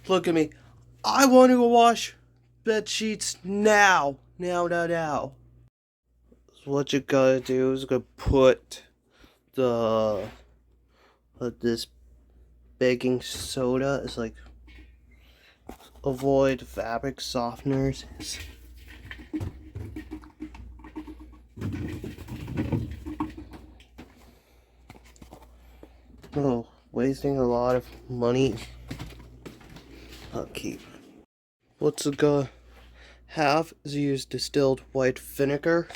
Look at me. I want to go wash bed sheets now. Now. So what you gotta do is go put this baking soda. It's like avoid fabric softeners. Oh, wasting a lot of money. I'll keep. What's it gonna have is use distilled white vinegar.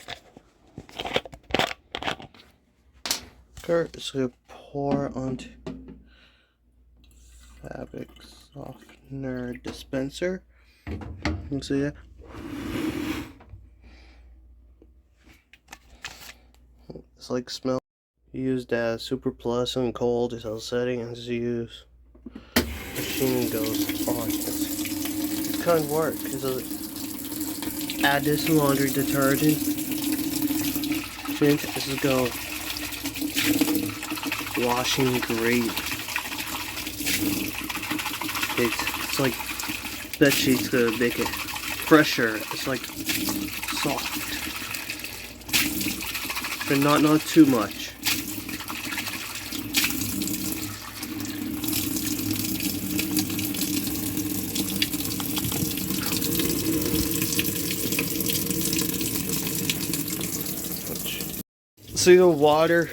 It's gonna pour onto fabric softener dispenser. You can see that. It's like smell. Used as super plus and cold as setting as use. Machine goes on. It's kind of work. Add this laundry detergent. This is go washing great. It's like bed sheets gonna make it fresher. It's like soft, but not too much. See the water,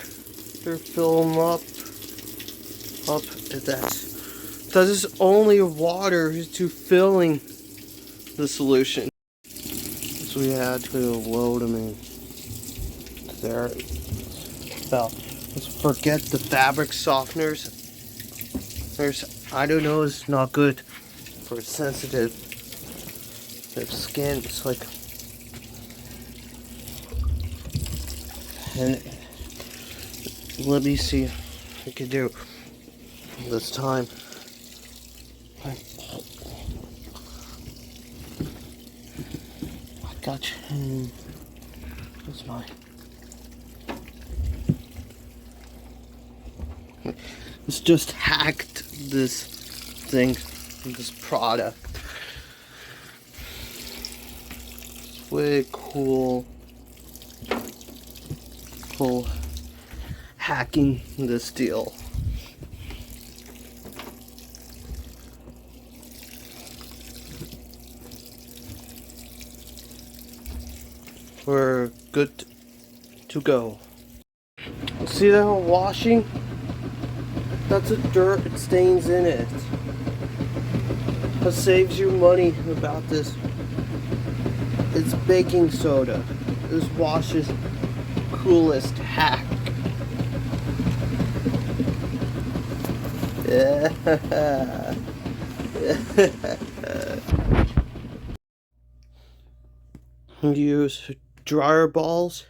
they're filling up. That is only water to filling the solution. So we had to load them in there. Well, let's forget the fabric softeners. I don't know, it's not good for sensitive skin. It's like, and let me see if I can do this time. I got you. That's mine. It's just hacked this thing, this product. It's way cool. Hacking this deal. We're good to go. See that washing? That's a dirt, it stains in it. That saves you money about this. It's baking soda. This washes coolest hack. Yeah. Use dryer balls.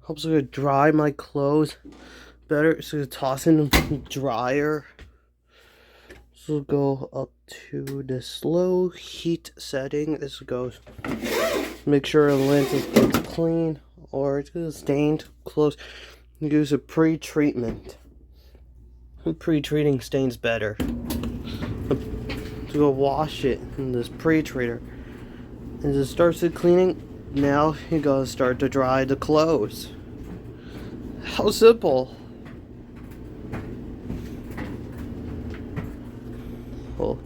Helps me dry my clothes better. So toss in the dryer. So go up to the slow heat setting. This goes. Make sure the lint is clean or it's stained close. Use a pre-treatment. Pre-treating stains better. To go wash it in this pre-treater. As it starts the cleaning, now you gotta start to dry the clothes. How simple. Well,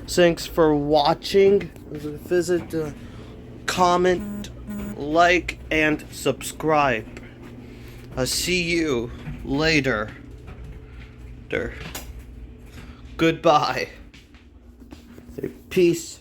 thanks for watching. Visit, comment, like, and subscribe. I'll see you later. Goodbye. Peace.